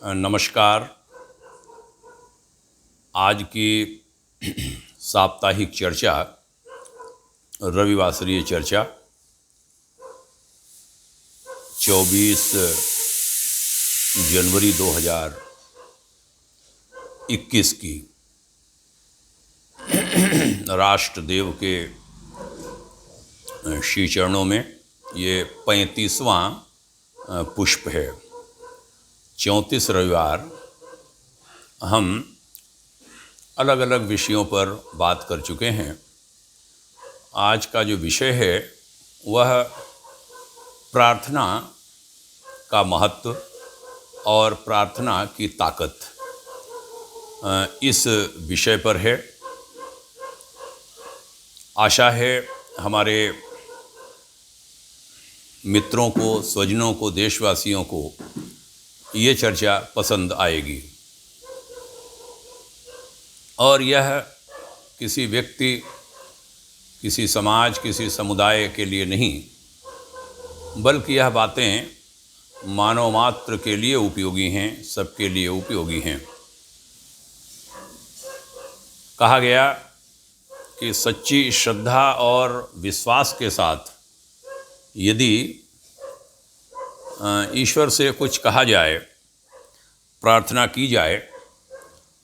नमस्कार। आज की साप्ताहिक चर्चा, रविवासरीय चर्चा 24 जनवरी 2021 की राष्ट्रदेव के श्री चरणों में ये 35वां पुष्प है। 34 रविवार हम अलग अलग विषयों पर बात कर चुके हैं। आज का जो विषय है वह प्रार्थना का महत्व और प्रार्थना की ताकत, इस विषय पर है। आशा है हमारे मित्रों को, स्वजनों को, देशवासियों को ये चर्चा पसंद आएगी और यह किसी व्यक्ति, किसी समाज, किसी समुदाय के लिए नहीं, बल्कि यह बातें मानव मात्र के लिए उपयोगी हैं, सबके लिए उपयोगी हैं। कहा गया कि सच्ची श्रद्धा और विश्वास के साथ यदि ईश्वर से कुछ कहा जाए, प्रार्थना की जाए,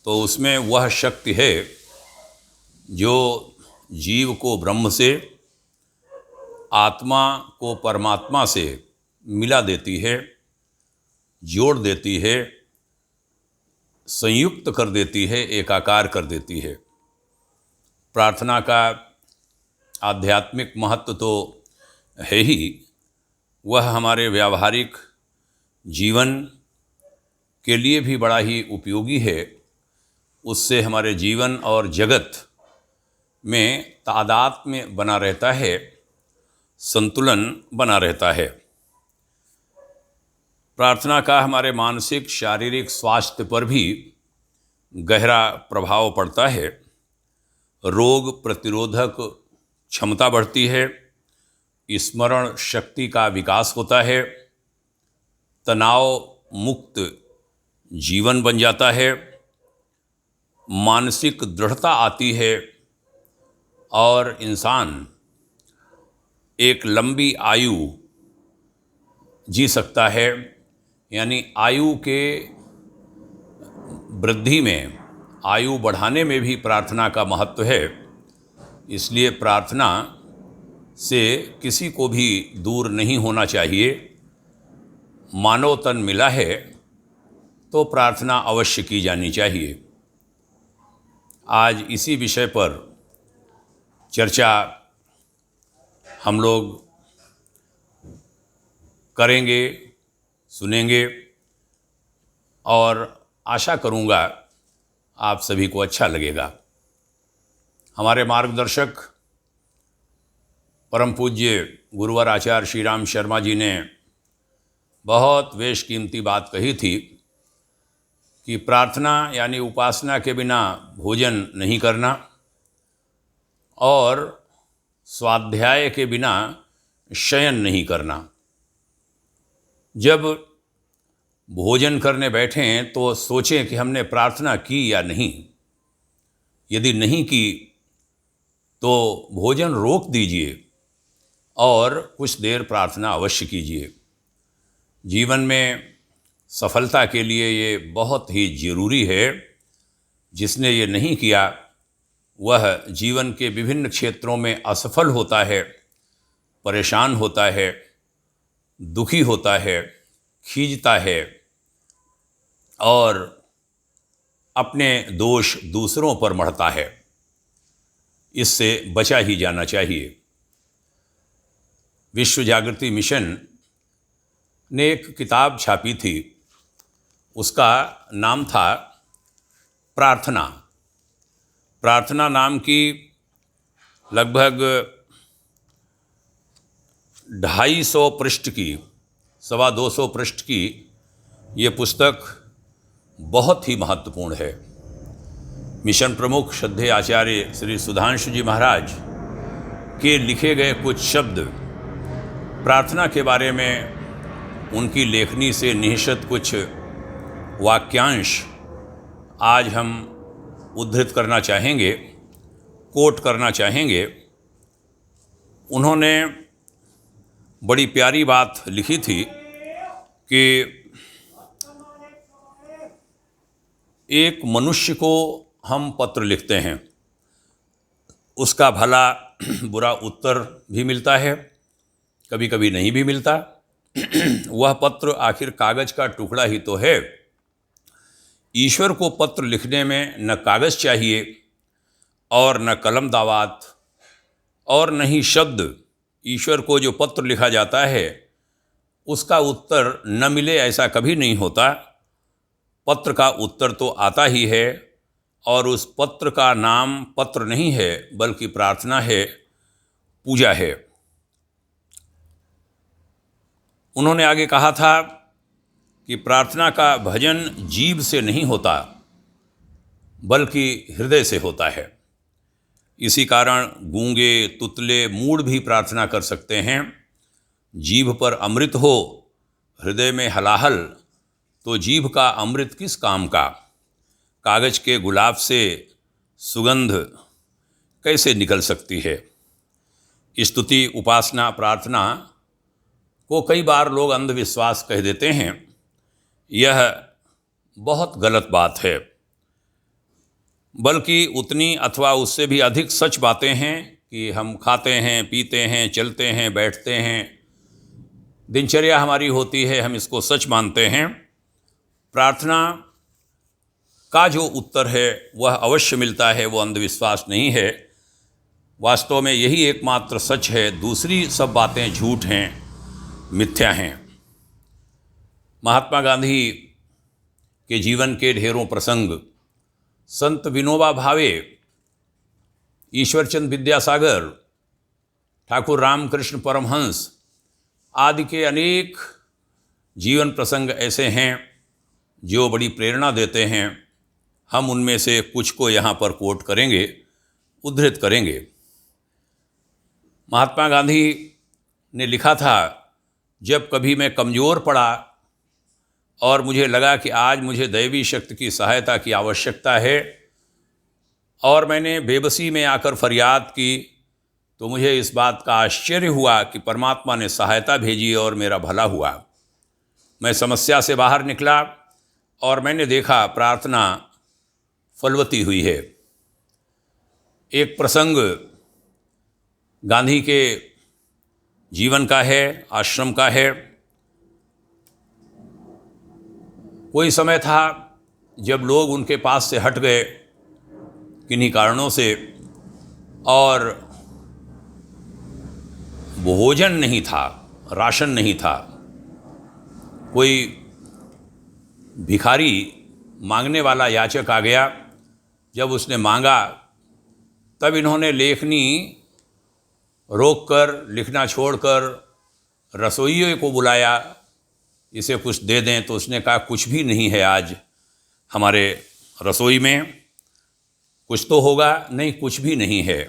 तो उसमें वह शक्ति है जो जीव को ब्रह्म से, आत्मा को परमात्मा से मिला देती है, जोड़ देती है, संयुक्त कर देती है, एकाकार कर देती है। प्रार्थना का आध्यात्मिक महत्व तो है ही, वह हमारे व्यावहारिक जीवन के लिए भी बड़ा ही उपयोगी है। उससे हमारे जीवन और जगत में तादात्म्य बना रहता है, संतुलन बना रहता है। प्रार्थना का हमारे मानसिक, शारीरिक स्वास्थ्य पर भी गहरा प्रभाव पड़ता है। रोग प्रतिरोधक क्षमता बढ़ती है, स्मरण शक्ति का विकास होता है, तनाव मुक्त जीवन बन जाता है, मानसिक दृढ़ता आती है और इंसान एक लंबी आयु जी सकता है। यानी आयु के वृद्धि में, आयु बढ़ाने में भी प्रार्थना का महत्व है। इसलिए प्रार्थना से किसी को भी दूर नहीं होना चाहिए। मानव तन मिला है तो प्रार्थना अवश्य की जानी चाहिए। आज इसी विषय पर चर्चा हम लोग करेंगे, सुनेंगे और आशा करूँगा आप सभी को अच्छा लगेगा। हमारे मार्गदर्शक परम पूज्य गुरुवर आचार्य श्री राम शर्मा जी ने बहुत बेशकीमती बात कही थी कि प्रार्थना यानी उपासना के बिना भोजन नहीं करना और स्वाध्याय के बिना शयन नहीं करना। जब भोजन करने बैठें तो सोचें कि हमने प्रार्थना की या नहीं। यदि नहीं की तो भोजन रोक दीजिए और कुछ देर प्रार्थना अवश्य कीजिए। जीवन में सफलता के लिए ये बहुत ही ज़रूरी है। जिसने ये नहीं किया वह जीवन के विभिन्न क्षेत्रों में असफल होता है, परेशान होता है, दुखी होता है, खींचता है और अपने दोष दूसरों पर मढ़ता है। इससे बचा ही जाना चाहिए। विश्व जागृति मिशन ने एक किताब छापी थी, उसका नाम था प्रार्थना। प्रार्थना नाम की लगभग 250 पृष्ठ की, 225 पृष्ठ की ये पुस्तक बहुत ही महत्वपूर्ण है। मिशन प्रमुख श्रद्धेय आचार्य श्री सुधांशु जी महाराज के लिखे गए कुछ शब्द प्रार्थना के बारे में उनकी लेखनी से निहित कुछ वाक्यांश आज हम उद्धृत करना चाहेंगे, कोट करना चाहेंगे। उन्होंने बड़ी प्यारी बात लिखी थी कि एक मनुष्य को हम पत्र लिखते हैं, उसका भला बुरा उत्तर भी मिलता है, कभी कभी नहीं भी मिलता। वह पत्र आखिर कागज़ का टुकड़ा ही तो है। ईश्वर को पत्र लिखने में न कागज़ चाहिए और न कलम दावात और न ही शब्द। ईश्वर को जो पत्र लिखा जाता है उसका उत्तर न मिले ऐसा कभी नहीं होता। पत्र का उत्तर तो आता ही है, और उस पत्र का नाम पत्र नहीं है बल्कि प्रार्थना है, पूजा है। उन्होंने आगे कहा था कि प्रार्थना का भजन जीभ से नहीं होता बल्कि हृदय से होता है। इसी कारण गूंगे, तुतले, मूढ़ भी प्रार्थना कर सकते हैं। जीभ पर अमृत हो, हृदय में हलाहल, तो जीभ का अमृत किस काम का। कागज़ के गुलाब से सुगंध कैसे निकल सकती है। स्तुति, उपासना, प्रार्थना को कई बार लोग अंधविश्वास कह देते हैं। यह बहुत गलत बात है, बल्कि उतनी अथवा उससे भी अधिक सच बातें हैं कि हम खाते हैं, पीते हैं, चलते हैं, बैठते हैं, दिनचर्या हमारी होती है, हम इसको सच मानते हैं। प्रार्थना का जो उत्तर है वह अवश्य मिलता है, वो अंधविश्वास नहीं है। वास्तव में यही एकमात्र सच है, दूसरी सब बातें झूठ हैं, मिथ्या हैं। महात्मा गांधी के जीवन के ढेरों प्रसंग, संत विनोबा भावे, ईश्वरचंद विद्यासागर, ठाकुर रामकृष्ण परमहंस आदि के अनेक जीवन प्रसंग ऐसे हैं जो बड़ी प्रेरणा देते हैं। हम उनमें से कुछ को यहाँ पर कोट करेंगे, उद्धृत करेंगे। महात्मा गांधी ने लिखा था, जब कभी मैं कमज़ोर पड़ा और मुझे लगा कि आज मुझे दैवी शक्ति की सहायता की आवश्यकता है और मैंने बेबसी में आकर फरियाद की, तो मुझे इस बात का आश्चर्य हुआ कि परमात्मा ने सहायता भेजी और मेरा भला हुआ। मैं समस्या से बाहर निकला और मैंने देखा प्रार्थना फलवती हुई है। एक प्रसंग गांधी के जीवन का है, आश्रम का है। कोई समय था जब लोग उनके पास से हट गए किन्हीं कारणों से, और भोजन नहीं था, राशन नहीं था। कोई भिखारी मांगने वाला याचक आ गया। जब उसने मांगा तब इन्होंने लेखनी रोककर, लिखना छोड़कर रसोइये को बुलाया, इसे कुछ दे दें। तो उसने कहा, कुछ भी नहीं है आज हमारे रसोई में। कुछ तो होगा, नहीं कुछ भी नहीं है।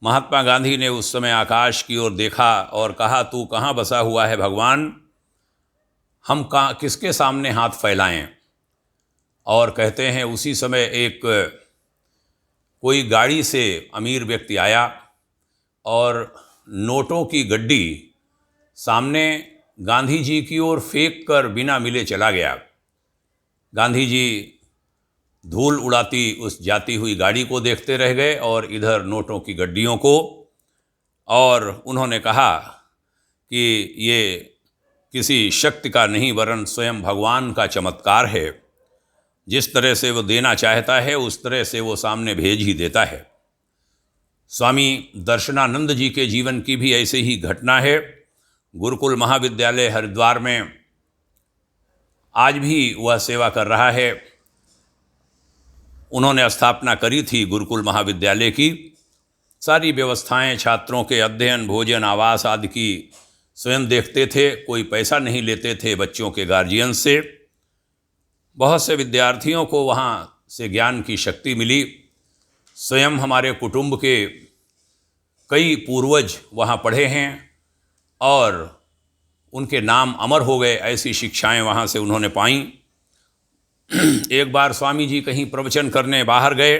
महात्मा गांधी ने उस समय आकाश की ओर देखा और कहा, तू कहाँ बसा हुआ है भगवान, हम कहाँ किसके सामने हाथ फैलाएं। और कहते हैं उसी समय एक कोई गाड़ी से अमीर व्यक्ति आया और नोटों की गड्डी सामने गांधी जी की ओर फेंक कर बिना मिले चला गया। गांधी जी धूल उड़ाती उस जाती हुई गाड़ी को देखते रह गए और इधर नोटों की गड्डियों को, और उन्होंने कहा कि ये किसी शक्ति का नहीं वरन स्वयं भगवान का चमत्कार है। जिस तरह से वो देना चाहता है उस तरह से वो सामने भेज ही देता है। स्वामी दर्शनानंद जी के जीवन की भी ऐसे ही घटना है। गुरुकुल महाविद्यालय हरिद्वार में आज भी वह सेवा कर रहा है। उन्होंने स्थापना करी थी गुरुकुल महाविद्यालय की। सारी व्यवस्थाएं छात्रों के अध्ययन, भोजन, आवास आदि की स्वयं देखते थे। कोई पैसा नहीं लेते थे बच्चों के गार्जियन से। बहुत से विद्यार्थियों को वहाँ से ज्ञान की शक्ति मिली। स्वयं हमारे कुटुंब के कई पूर्वज वहाँ पढ़े हैं और उनके नाम अमर हो गए। ऐसी शिक्षाएं वहाँ से उन्होंने पाईं। एक बार स्वामी जी कहीं प्रवचन करने बाहर गए,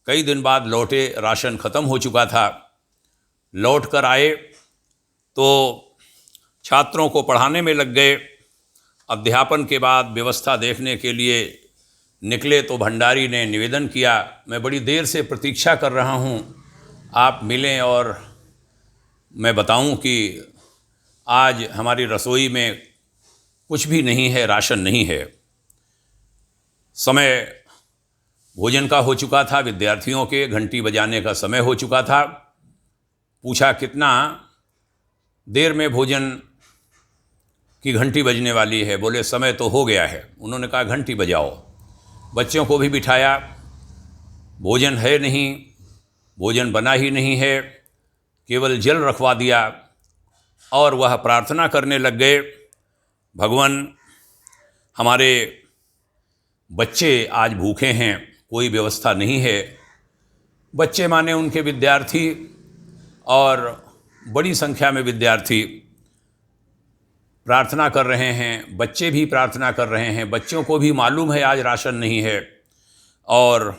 कई दिन बाद लौटे, राशन ख़त्म हो चुका था। लौट कर आए तो छात्रों को पढ़ाने में लग गए। अध्यापन के बाद व्यवस्था देखने के लिए निकले तो भंडारी ने निवेदन किया, मैं बड़ी देर से प्रतीक्षा कर रहा हूँ, आप मिलें और मैं बताऊँ कि आज हमारी रसोई में कुछ भी नहीं है, राशन नहीं है। समय भोजन का हो चुका था, विद्यार्थियों के घंटी बजाने का समय हो चुका था। पूछा कितना देर में भोजन की घंटी बजने वाली है? बोले समय तो हो गया है। उन्होंने कहा घंटी बजाओ। बच्चों को भी बिठाया, भोजन है नहीं, भोजन बना ही नहीं है, केवल जल रखवा दिया और वह प्रार्थना करने लग गए, भगवान हमारे बच्चे आज भूखे हैं, कोई व्यवस्था नहीं है। बच्चे माने उनके विद्यार्थी, और बड़ी संख्या में विद्यार्थी प्रार्थना कर रहे हैं, बच्चे भी प्रार्थना कर रहे हैं। बच्चों को भी मालूम है आज राशन नहीं है, और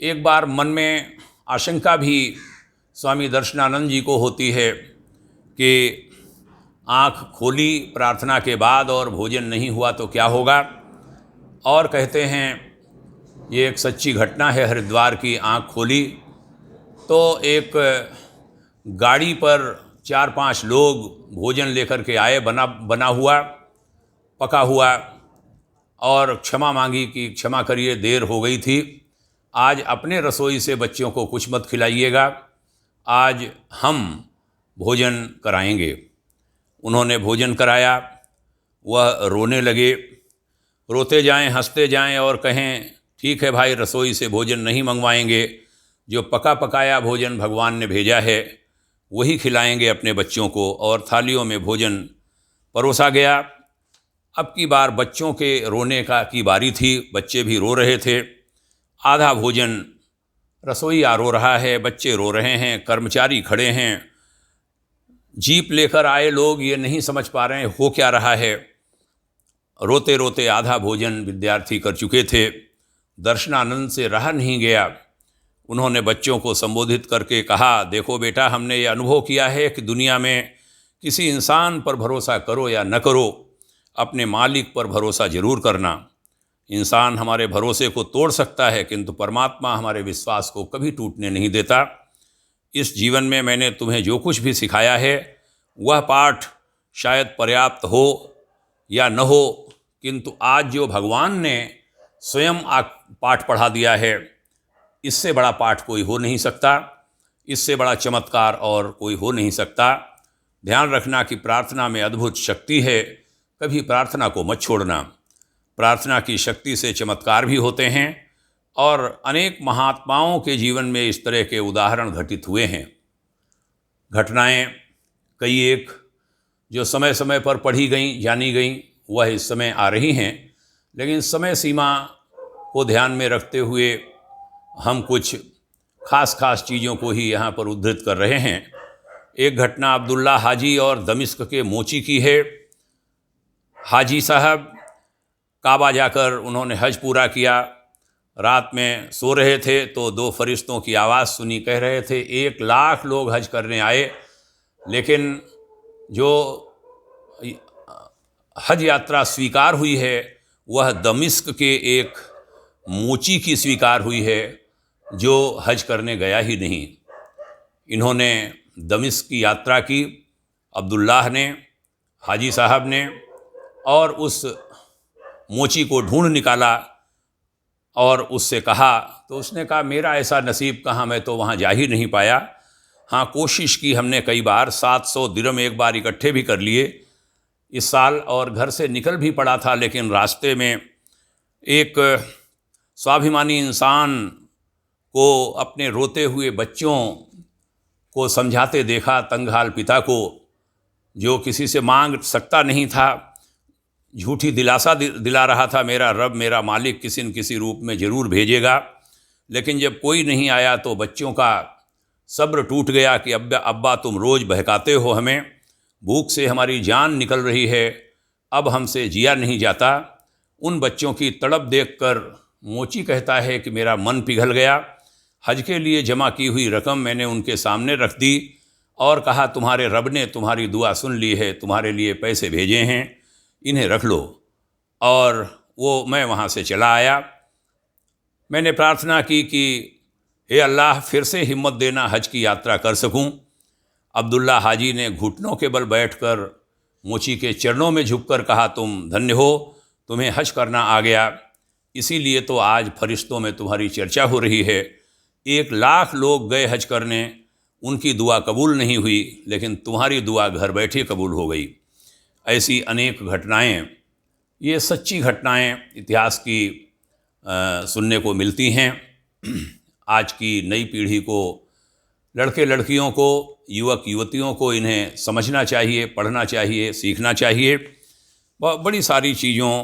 एक बार मन में आशंका भी स्वामी दर्शनानंद जी को होती है कि आँख खोली प्रार्थना के बाद और भोजन नहीं हुआ तो क्या होगा। और कहते हैं ये एक सच्ची घटना है हरिद्वार की। आँख खोली तो एक गाड़ी पर 4-5 लोग भोजन लेकर के आए, बना हुआ, पका हुआ, और क्षमा मांगी कि क्षमा करिए देर हो गई थी, आज अपने रसोई से बच्चों को कुछ मत खिलाइएगा, आज हम भोजन कराएंगे। उन्होंने भोजन कराया। वह रोने लगे, रोते जाएं, हंसते जाएं और कहें ठीक है भाई, रसोई से भोजन नहीं मंगवाएंगे, जो पका पकाया भोजन भगवान ने भेजा है वही खिलाएंगे अपने बच्चों को। और थालियों में भोजन परोसा गया। अब की बार बच्चों के रोने की बारी थी, बच्चे भी रो रहे थे। आधा भोजन रसोईया रो रहा है, बच्चे रो रहे हैं, कर्मचारी खड़े हैं, जीप लेकर आए लोग ये नहीं समझ पा रहे हैं हो क्या रहा है। रोते रोते आधा भोजन विद्यार्थी कर चुके थे। दर्शनानंद से रहा नहीं गया। उन्होंने बच्चों को संबोधित करके कहा, देखो बेटा, हमने ये अनुभव किया है कि दुनिया में किसी इंसान पर भरोसा करो या न करो, अपने मालिक पर भरोसा जरूर करना। इंसान हमारे भरोसे को तोड़ सकता है, किंतु परमात्मा हमारे विश्वास को कभी टूटने नहीं देता। इस जीवन में मैंने तुम्हें जो कुछ भी सिखाया है वह पाठ शायद पर्याप्त हो या न हो, किंतु आज जो भगवान ने स्वयं पाठ पढ़ा दिया है, इससे बड़ा पाठ कोई हो नहीं सकता, इससे बड़ा चमत्कार और कोई हो नहीं सकता। ध्यान रखना कि प्रार्थना में अद्भुत शक्ति है, कभी प्रार्थना को मत छोड़ना। प्रार्थना की शक्ति से चमत्कार भी होते हैं, और अनेक महात्माओं के जीवन में इस तरह के उदाहरण घटित हुए हैं। घटनाएं कई एक जो समय समय पर पढ़ी गईं, जानी गईं, वह इस समय आ रही हैं, लेकिन समय सीमा को ध्यान में रखते हुए हम कुछ खास चीज़ों को ही यहाँ पर उद्धृत कर रहे हैं। एक घटना अब्दुल्ला हाजी और दमिश्क के मोची की है। हाजी साहब काबा जाकर उन्होंने हज पूरा किया। रात में सो रहे थे तो 2 फरिश्तों की आवाज़ सुनी, कह रहे थे 1 लाख लोग हज करने आए, लेकिन जो हज यात्रा स्वीकार हुई है वह दमिश्क के एक मोची की स्वीकार हुई है जो हज करने गया ही नहीं। इन्होंने दमिश्क की यात्रा की, अब्दुल्लाह ने, हाजी साहब ने, और उस मोची को ढूंढ निकाला और उससे कहा, तो उसने कहा मेरा ऐसा नसीब कहाँ, मैं तो वहाँ जा ही नहीं पाया। हाँ, कोशिश की हमने कई बार, 700 दिरहम एक बार इकट्ठे भी कर लिए इस साल, और घर से निकल भी पड़ा था, लेकिन रास्ते में एक स्वाभिमानी इंसान को अपने रोते हुए बच्चों को समझाते देखा, तंगहाल पिता को, जो किसी से मांग सकता नहीं था, झूठी दिलासा दिला रहा था, मेरा रब, मेरा मालिक किसी न किसी रूप में ज़रूर भेजेगा। लेकिन जब कोई नहीं आया तो बच्चों का सब्र टूट गया कि अब्बा तुम रोज़ बहकाते हो हमें, भूख से हमारी जान निकल रही है, अब हमसे जिया नहीं जाता। उन बच्चों की तड़प देखकर मोची कहता है कि मेरा मन पिघल गया। हज के लिए जमा की हुई रकम मैंने उनके सामने रख दी और कहा, तुम्हारे रब ने तुम्हारी दुआ सुन ली है, तुम्हारे लिए पैसे भेजे हैं, इन्हें रख लो। और वो मैं वहाँ से चला आया। मैंने प्रार्थना की कि हे अल्लाह, फिर से हिम्मत देना, हज की यात्रा कर सकूं। अब्दुल्ला हाजी ने घुटनों के बल बैठकर मोची के चरणों में झुककर कहा, तुम धन्य हो, तुम्हें हज करना आ गया, इसीलिए तो आज फरिश्तों में तुम्हारी चर्चा हो रही है। 1,00,000 लोग गए हज करने, उनकी दुआ कबूल नहीं हुई, लेकिन तुम्हारी दुआ घर बैठे कबूल हो गई। ऐसी अनेक घटनाएं, ये सच्ची घटनाएं इतिहास की सुनने को मिलती हैं। आज की नई पीढ़ी को, लड़के लड़कियों को, युवक युवतियों को इन्हें समझना चाहिए, पढ़ना चाहिए, सीखना चाहिए। बड़ी सारी चीज़ों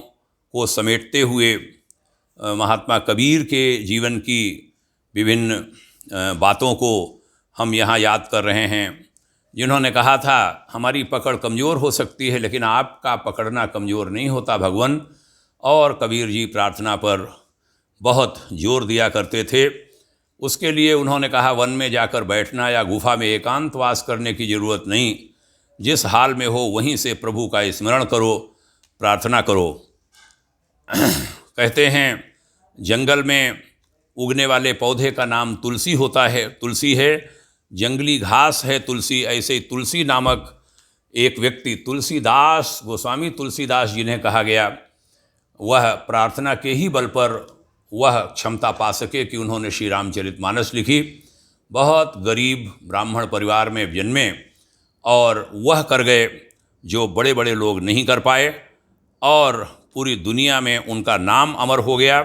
को समेटते हुए महात्मा कबीर के जीवन की विभिन्न बातों को हम यहाँ याद कर रहे हैं, जिन्होंने कहा था हमारी पकड़ कमज़ोर हो सकती है लेकिन आपका पकड़ना कमज़ोर नहीं होता भगवान। और कबीर जी प्रार्थना पर बहुत जोर दिया करते थे। उसके लिए उन्होंने कहा, वन में जाकर बैठना या गुफा में एकांतवास करने की ज़रूरत नहीं, जिस हाल में हो वहीं से प्रभु का स्मरण करो, प्रार्थना करो। कहते हैं जंगल में उगने वाले पौधे का नाम तुलसी होता है, तुलसी है, जंगली घास है तुलसी। ऐसे ही तुलसी नामक एक व्यक्ति, तुलसीदास, गोस्वामी तुलसीदास जिन्हें कहा गया, वह प्रार्थना के ही बल पर वह क्षमता पा सके कि उन्होंने श्री रामचरितमानस लिखी। बहुत गरीब ब्राह्मण परिवार में जन्मे और वह कर गए जो बड़े बड़े लोग नहीं कर पाए, और पूरी दुनिया में उनका नाम अमर हो गया।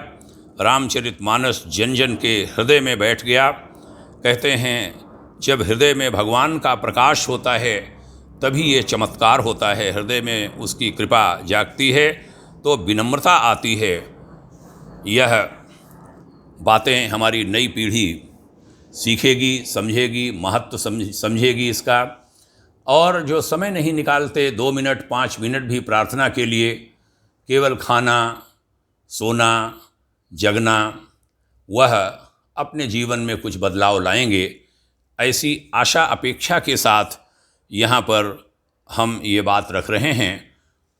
रामचरितमानस जन जन के हृदय में बैठ गया। कहते हैं जब हृदय में भगवान का प्रकाश होता है तभी ये चमत्कार होता है, हृदय में उसकी कृपा जागती है तो विनम्रता आती है। यह बातें हमारी नई पीढ़ी सीखेगी, समझेगी, महत्व समझेगी इसका। और जो समय नहीं निकालते 2 मिनट 5 मिनट भी प्रार्थना के लिए, केवल खाना, सोना, जगना, वह अपने जीवन में कुछ बदलाव लाएंगे, ऐसी आशा अपेक्षा के साथ यहाँ पर हम ये बात रख रहे हैं।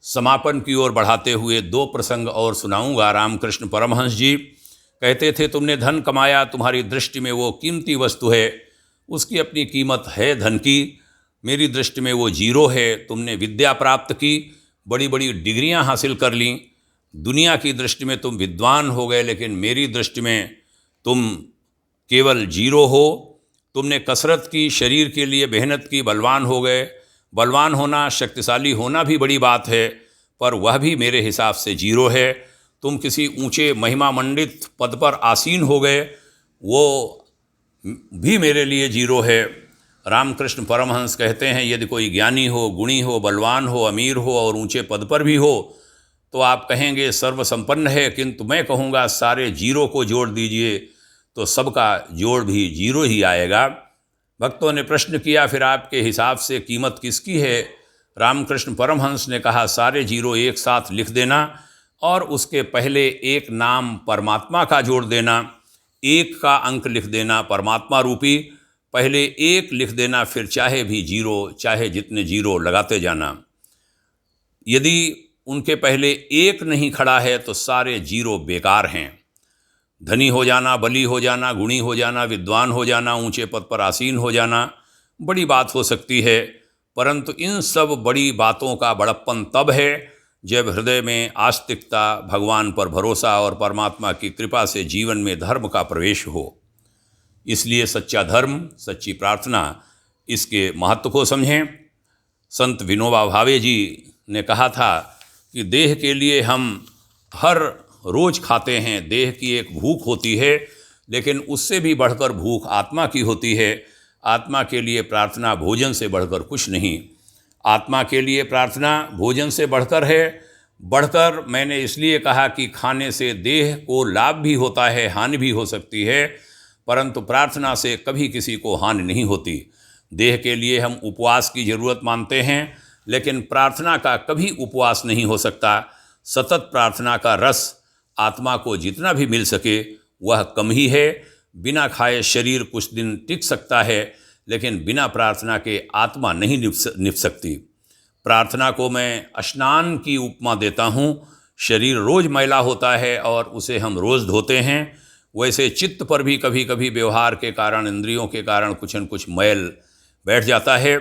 समापन की ओर बढ़ाते हुए 2 प्रसंग और सुनाऊंगा। रामकृष्ण परमहंस जी कहते थे, तुमने धन कमाया, तुम्हारी दृष्टि में वो कीमती वस्तु है, उसकी अपनी कीमत है धन की, मेरी दृष्टि में वो जीरो है। तुमने विद्या प्राप्त की, बड़ी बड़ी डिग्रियां हासिल कर लीं, दुनिया की दृष्टि में तुम विद्वान हो गए, लेकिन मेरी दृष्टि में तुम केवल जीरो हो। तुमने कसरत की, शरीर के लिए मेहनत की, बलवान हो गए। बलवान होना, शक्तिशाली होना भी बड़ी बात है, पर वह भी मेरे हिसाब से जीरो है। तुम किसी ऊंचे महिमा मंडित पद पर आसीन हो गए, वो भी मेरे लिए जीरो है। रामकृष्ण परमहंस कहते हैं, यदि कोई ज्ञानी हो, गुणी हो, बलवान हो, अमीर हो और ऊंचे पद पर भी हो तो आप कहेंगे सर्वसंपन्न है, किंतु मैं कहूँगा सारे जीरो को जोड़ दीजिए तो सबका जोड़ भी जीरो ही आएगा। भक्तों ने प्रश्न किया, फिर आपके हिसाब से कीमत किसकी है? रामकृष्ण परमहंस ने कहा, सारे जीरो एक साथ लिख देना और उसके पहले एक नाम परमात्मा का जोड़ देना, 1 का अंक लिख देना परमात्मा रूपी, पहले 1 लिख देना, फिर चाहे भी जीरो, चाहे जितने जीरो लगाते जाना। यदि उनके पहले 1 नहीं खड़ा है तो सारे जीरो बेकार हैं। धनी हो जाना, बली हो जाना, गुणी हो जाना, विद्वान हो जाना, ऊंचे पद पर आसीन हो जाना बड़ी बात हो सकती है, परंतु इन सब बड़ी बातों का बड़प्पन तब है जब हृदय में आस्तिकता, भगवान पर भरोसा और परमात्मा की कृपा से जीवन में धर्म का प्रवेश हो। इसलिए सच्चा धर्म, सच्ची प्रार्थना, इसके महत्व को समझें। संत विनोबा भावे जी ने कहा था कि देह के लिए हम हर रोज़ खाते हैं, देह की एक भूख होती है, लेकिन उससे भी बढ़कर भूख आत्मा की होती है। आत्मा के लिए प्रार्थना भोजन से बढ़कर कुछ नहीं। आत्मा के लिए प्रार्थना भोजन से बढ़कर है। बढ़कर मैंने इसलिए कहा कि खाने से देह को लाभ भी होता है, हानि भी हो सकती है, परंतु प्रार्थना से कभी किसी को हानि नहीं होती। देह के लिए हम उपवास की ज़रूरत मानते हैं, लेकिन प्रार्थना का कभी उपवास नहीं हो सकता। सतत प्रार्थना का रस आत्मा को जितना भी मिल सके वह कम ही है। बिना खाए शरीर कुछ दिन टिक सकता है, लेकिन बिना प्रार्थना के आत्मा नहीं निभ सकती। प्रार्थना को मैं स्नान की उपमा देता हूँ। शरीर रोज़ मैला होता है और उसे हम रोज़ धोते हैं, वैसे चित्त पर भी कभी कभी व्यवहार के कारण, इंद्रियों के कारण कुछ न कुछ मैल बैठ जाता है।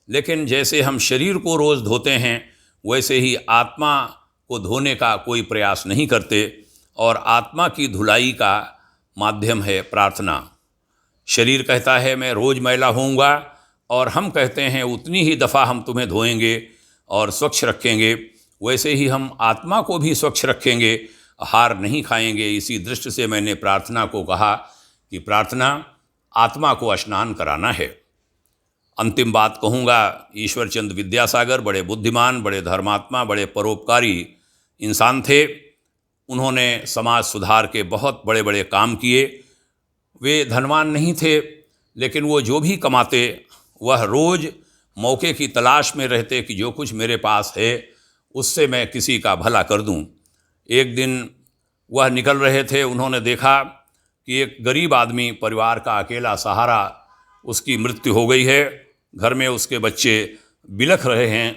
लेकिन जैसे हम शरीर को रोज़ धोते हैं, वैसे ही आत्मा को धोने का कोई प्रयास नहीं करते, और आत्मा की धुलाई का माध्यम है प्रार्थना। शरीर कहता है मैं रोज़ मैला होऊंगा, और हम कहते हैं उतनी ही दफ़ा हम तुम्हें धोएंगे और स्वच्छ रखेंगे। वैसे ही हम आत्मा को भी स्वच्छ रखेंगे, हार नहीं खाएंगे। इसी दृष्टि से मैंने प्रार्थना को कहा कि प्रार्थना आत्मा को स्नान कराना है। अंतिम बात कहूँगा, ईश्वरचंद विद्यासागर बड़े बुद्धिमान, बड़े धर्मात्मा, बड़े परोपकारी इंसान थे। उन्होंने समाज सुधार के बहुत बड़े बड़े काम किए। वे धनवान नहीं थे, लेकिन वो जो भी कमाते वह रोज़ मौके की तलाश में रहते कि जो कुछ मेरे पास है उससे मैं किसी का भला कर दूं। एक दिन वह निकल रहे थे, उन्होंने देखा कि एक गरीब आदमी, परिवार का अकेला सहारा, उसकी मृत्यु हो गई है। घर में उसके बच्चे बिलख रहे हैं।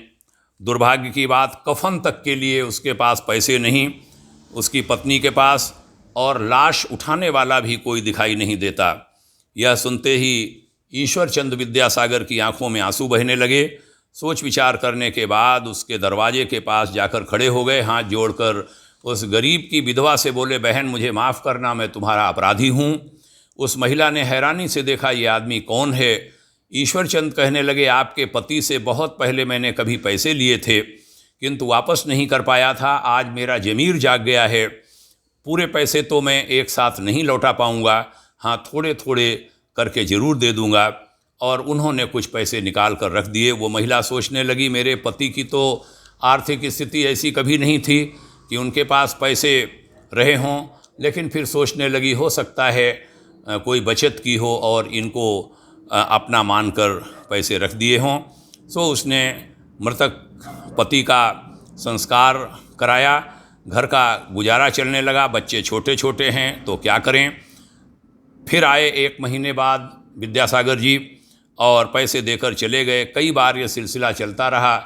दुर्भाग्य की बात, कफन तक के लिए उसके पास पैसे नहीं, उसकी पत्नी के पास, और लाश उठाने वाला भी कोई दिखाई नहीं देता। यह सुनते ही ईश्वरचंद विद्यासागर की आंखों में आंसू बहने लगे। सोच विचार करने के बाद उसके दरवाजे के पास जाकर खड़े हो गए, हाथ जोड़कर उस गरीब की विधवा से बोले, बहन मुझे माफ़ करना, मैं तुम्हारा अपराधी हूँ। उस महिला ने हैरानी से देखा, ये आदमी कौन है। ईश्वरचंद कहने लगे, आपके पति से बहुत पहले मैंने कभी पैसे लिए थे, किंतु वापस नहीं कर पाया था। आज मेरा ज़मीर जाग गया है। पूरे पैसे तो मैं एक साथ नहीं लौटा पाऊँगा, हाँ थोड़े थोड़े करके ज़रूर दे दूँगा। और उन्होंने कुछ पैसे निकाल कर रख दिए। वो महिला सोचने लगी, मेरे पति की तो आर्थिक स्थिति ऐसी कभी नहीं थी कि उनके पास पैसे रहे हों, लेकिन फिर सोचने लगी हो सकता है कोई बचत की हो और इनको अपना मानकर पैसे रख दिए हों। सो उसने मृतक पति का संस्कार कराया। घर का गुजारा चलने लगा। बच्चे छोटे छोटे हैं तो क्या करें। फिर आए 1 महीने बाद विद्यासागर जी और पैसे देकर चले गए। कई बार ये सिलसिला चलता रहा।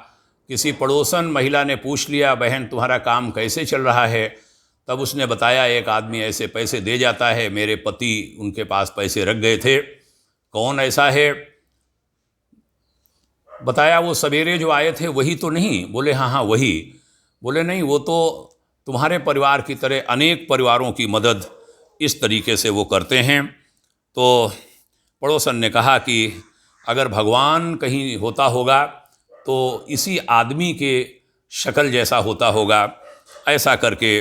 किसी पड़ोसन महिला ने पूछ लिया, बहन तुम्हारा काम कैसे चल रहा है? तब उसने बताया, एक आदमी ऐसे पैसे दे जाता है, मेरे पति उनके पास पैसे रख गए थे। कौन ऐसा है? बताया, वो सवेरे जो आए थे वही तो नहीं? बोले हाँ हाँ वही। बोले नहीं, वो तो तुम्हारे परिवार की तरह अनेक परिवारों की मदद इस तरीके से वो करते हैं। तो पड़ोसन ने कहा कि अगर भगवान कहीं होता होगा तो इसी आदमी के शक्ल जैसा होता होगा। ऐसा करके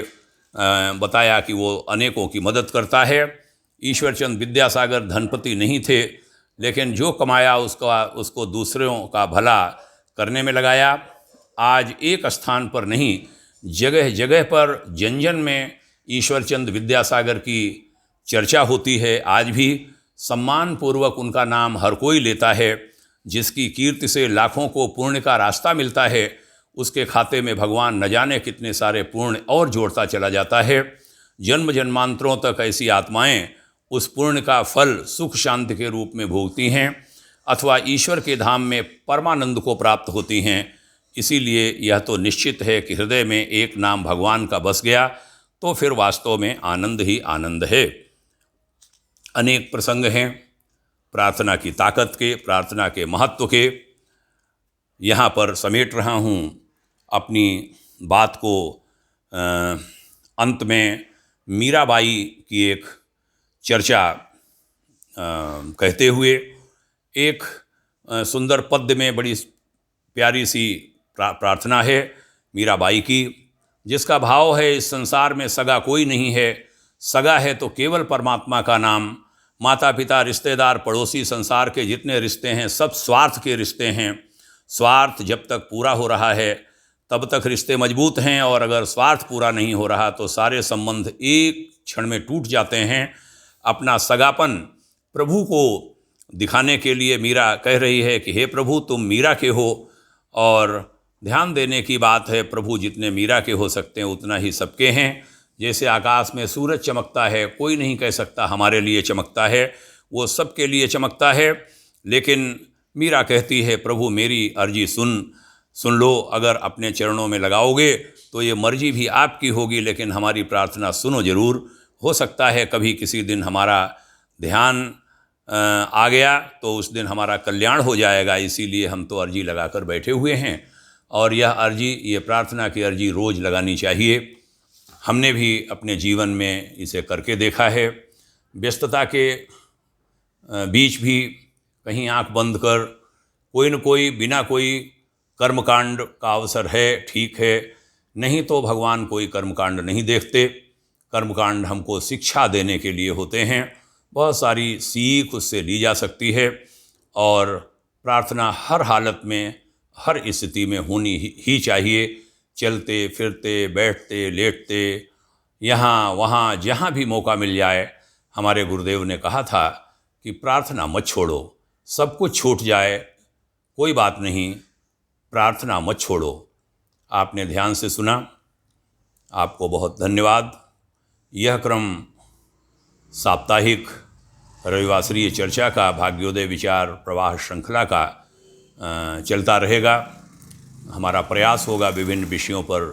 बताया कि वो अनेकों की मदद करता है। ईश्वरचंद विद्यासागर धनपति नहीं थे, लेकिन जो कमाया उसको दूसरों का भला करने में लगाया। आज एक स्थान पर नहीं, जगह जगह पर, जन जन में ईश्वरचंद विद्यासागर की चर्चा होती है। आज भी सम्मानपूर्वक उनका नाम हर कोई लेता है। जिसकी कीर्ति से लाखों को पुण्य का रास्ता मिलता है, उसके खाते में भगवान न जाने कितने सारे पुण्य और जोड़ता चला जाता है। जन्म जन्मांतरों तक ऐसी आत्माएं उस पुण्य का फल सुख शांति के रूप में भोगती हैं अथवा ईश्वर के धाम में परमानंद को प्राप्त होती हैं। इसीलिए यह तो निश्चित है कि हृदय में एक नाम भगवान का बस गया तो फिर वास्तव में आनंद ही आनंद है। अनेक प्रसंग हैं प्रार्थना की ताकत के, प्रार्थना के महत्व के। यहाँ पर समेट रहा हूँ अपनी बात को। अंत में मीराबाई की एक चर्चा कहते हुए, एक सुंदर पद्य में बड़ी प्यारी सी प्रार्थना है मीराबाई की, जिसका भाव है, इस संसार में सगा कोई नहीं है, सगा है तो केवल परमात्मा का नाम। माता पिता, रिश्तेदार, पड़ोसी, संसार के जितने रिश्ते हैं सब स्वार्थ के रिश्ते हैं। स्वार्थ जब तक पूरा हो रहा है तब तक रिश्ते मजबूत हैं, और अगर स्वार्थ पूरा नहीं हो रहा तो सारे संबंध एक क्षण में टूट जाते हैं। अपना सगापन प्रभु को दिखाने के लिए मीरा कह रही है कि हे प्रभु, तुम मीरा के हो और ध्यान देने की बात है। प्रभु जितने मीरा के हो सकते हैं उतना ही सबके हैं। जैसे आकाश में सूरज चमकता है, कोई नहीं कह सकता हमारे लिए चमकता है, वो सबके लिए चमकता है। लेकिन मीरा कहती है, प्रभु मेरी अर्जी सुन लो, अगर अपने चरणों में लगाओगे तो ये मर्जी भी आपकी होगी, लेकिन हमारी प्रार्थना सुनो ज़रूर। हो सकता है कभी किसी दिन हमारा ध्यान आ गया तो उस दिन हमारा कल्याण हो जाएगा, इसीलिए हम तो अर्जी लगा कर बैठे हुए हैं। और यह अर्जी, ये प्रार्थना की अर्जी रोज़ लगानी चाहिए। हमने भी अपने जीवन में इसे करके देखा है। व्यस्तता के बीच भी कहीं आंख बंद कर कोई न कोई, बिना कोई कर्मकांड का अवसर है, ठीक है, नहीं तो भगवान कोई कर्मकांड नहीं देखते। कर्मकांड हमको शिक्षा देने के लिए होते हैं, बहुत सारी सीख उससे ली जा सकती है। और प्रार्थना हर हालत में, हर स्थिति में होनी ही चाहिए। चलते फिरते, बैठते लेटते, यहाँ वहाँ जहाँ भी मौका मिल जाए। हमारे गुरुदेव ने कहा था कि प्रार्थना मत छोड़ो, सब कुछ छूट जाए कोई बात नहीं, प्रार्थना मत छोड़ो। आपने ध्यान से सुना, आपको बहुत धन्यवाद। यह क्रम साप्ताहिक रविवासरीय चर्चा का, भाग्योदय विचार प्रवाह श्रृंखला का चलता रहेगा। हमारा प्रयास होगा विभिन्न विषयों पर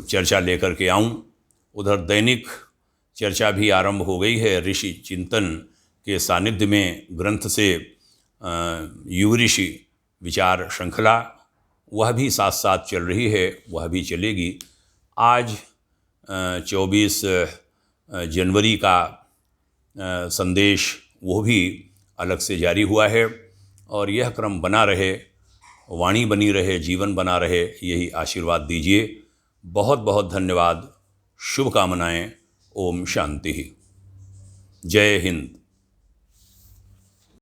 चर्चा लेकर के आऊं। उधर दैनिक चर्चा भी आरंभ हो गई है ऋषि चिंतन के सानिध्य में, ग्रंथ से युग ऋषि विचार श्रृंखला, वह भी साथ साथ चल रही है, वह भी चलेगी। आज 24 जनवरी का संदेश वो भी अलग से जारी हुआ है। और यह क्रम बना रहे, वाणी बनी रहे, जीवन बना रहे, यही आशीर्वाद दीजिए। बहुत बहुत धन्यवाद, शुभकामनाएं। ओम शांति। जय हिंद।